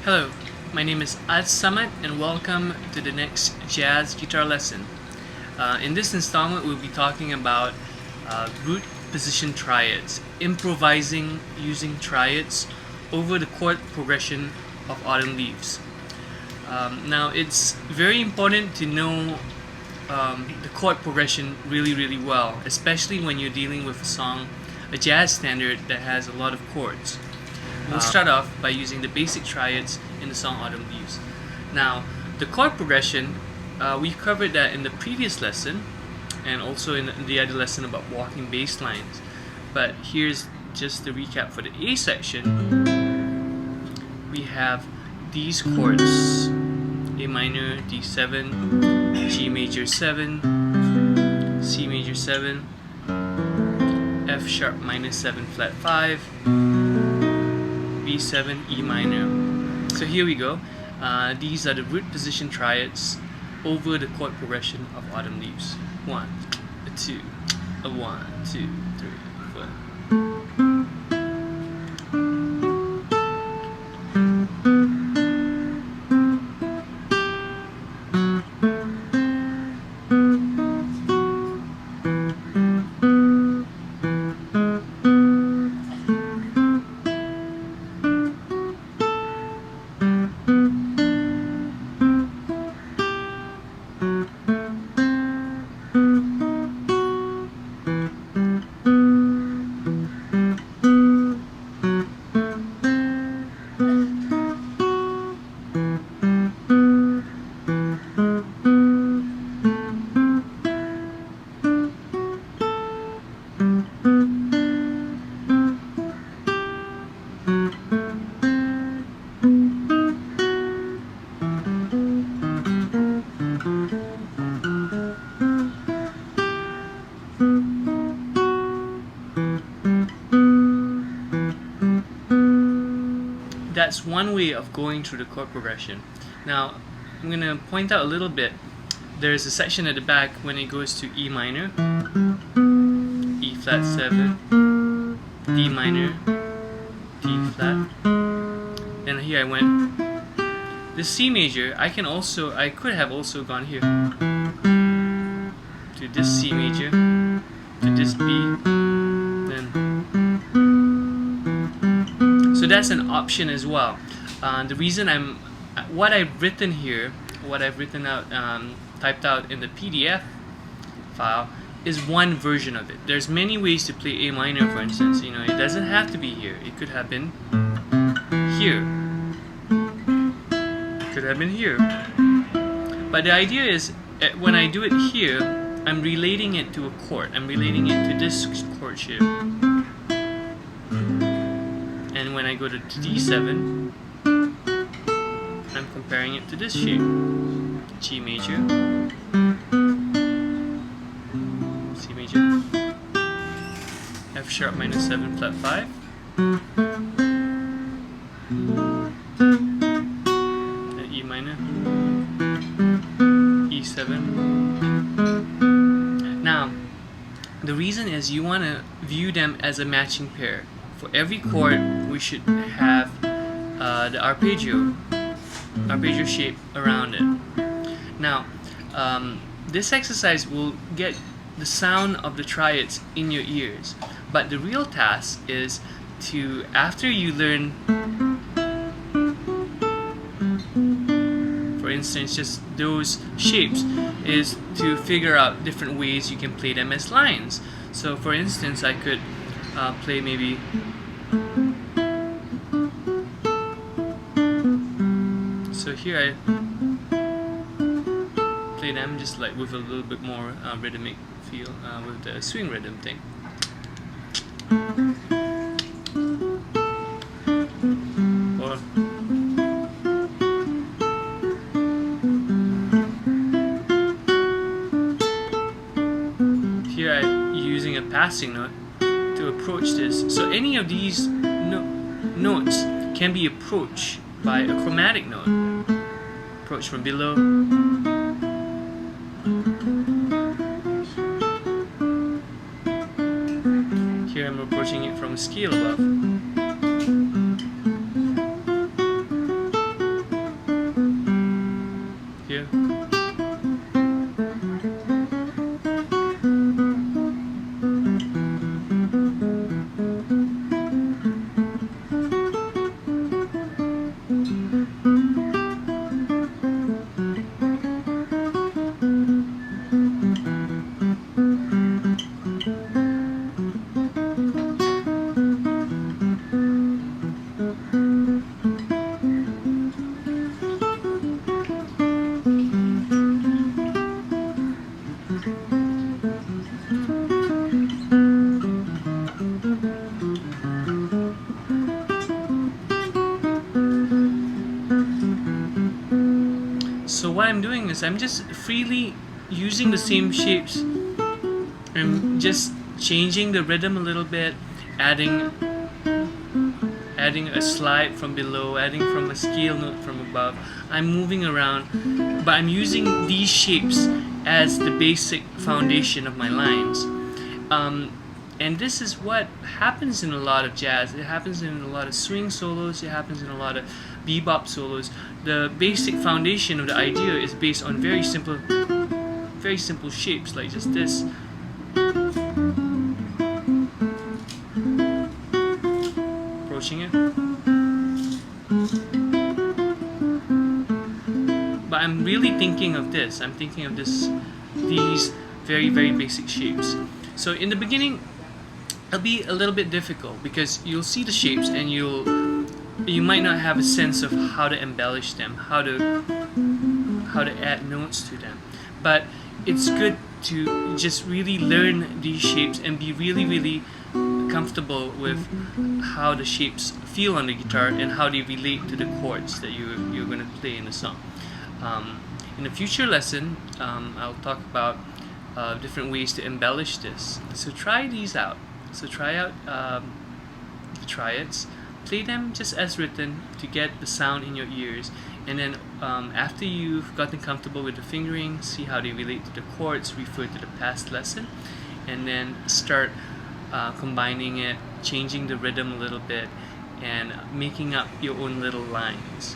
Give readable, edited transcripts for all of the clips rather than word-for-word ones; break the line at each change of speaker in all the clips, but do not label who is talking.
Hello, my name is Ad Samad and welcome to the next jazz guitar lesson. In this installment, we'll be talking about root position triads, improvising using triads over the chord progression of Autumn Leaves. Now, it's very important to know the chord progression really well, especially when you're dealing with a song, a jazz standard that has a lot of chords. We'll start off by using the basic triads in the song Autumn Leaves. Now, the chord progression, we covered that in the previous lesson and also in the other lesson about walking bass lines. But here's just the recap for the A section. We have these chords: A minor, D7, G major 7, C major 7, F sharp minus 7 flat 5, B7, E minor. So here we go. These are the root position triads over the chord progression of Autumn Leaves. 1, 2, 1, 2, 3, 4. That's one way of going through the chord progression. Now, I'm going to point out a little bit. There's a section at the back when it goes to E minor, E flat 7, D minor, D flat. Then here I went. The C major, I could have also gone here to this C major, to this B, then. So that's an option as well. The reason what I've written here, what I've written out, typed out in the PDF file, is one version of it. There's many ways to play A minor, for instance. It doesn't have to be here. It could have been here. It could have been here. But the idea is, when I do it here, I'm relating it to a chord. I'm relating it to this chord shape. And when I go to D7, I'm comparing it to this shape: G major, C major, F sharp minus 7 flat 5, and E minor, E7. Now, the reason is you want to view them as a matching pair. For every chord, we should have the arpeggio shape around it. Now, this exercise will get the sound of the triads in your ears, but the real task is to, after you learn, for instance, just those shapes, is to figure out different ways you can play them as lines. So for instance, I could play maybe so here I play them just like with a little bit more rhythmic feel, with the swing rhythm thing. Or here I'm using a passing note to approach this. So any of these notes can be approached by a chromatic note. Approach from below. Here I'm approaching it from a scale above. what I'm doing is I'm just freely using the same shapes. I'm just changing the rhythm a little bit, adding a slide from below, adding from a scale note from above. I'm moving around, but I'm using these shapes as the basic foundation of my lines. And this is what happens in a lot of jazz. It happens in a lot of swing solos. It happens in a lot of bebop solos. The basic foundation of the idea is based on very simple shapes, like just this. Approaching it. But I'm really thinking of this. I'm thinking of these very, very basic shapes. So in the beginning, it'll be a little bit difficult because you'll see the shapes and you might not have a sense of how to embellish them, how to add notes to them. But it's good to just really learn these shapes and be really, really comfortable with how the shapes feel on the guitar and how they relate to the chords that you're going to play in the song. In a future lesson, I'll talk about different ways to embellish this. So try these out. So try out the triads, play them just as written to get the sound in your ears, and then after you've gotten comfortable with the fingering, see how they relate to the chords, refer to the past lesson, and then start combining it, changing the rhythm a little bit, and making up your own little lines.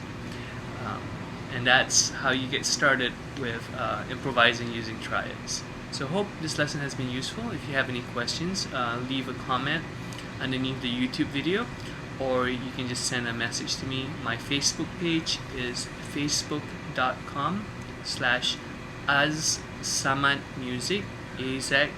And that's how you get started with improvising using triads. So hope this lesson has been useful. If you have any questions, leave a comment underneath the YouTube video, or you can just send a message to me. My Facebook page is facebook.com/azsamadmusic, AZSAMADMUSIC,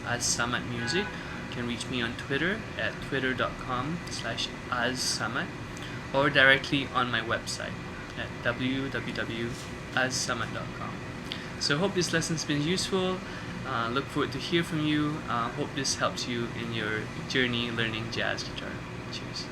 azsamadmusic. You can reach me on Twitter at twitter.com/azsamad, or directly on my website at www.azsamad.com. So hope this lesson's been useful. Look forward to hear from you. Hope this helps you in your journey learning jazz guitar. Cheers.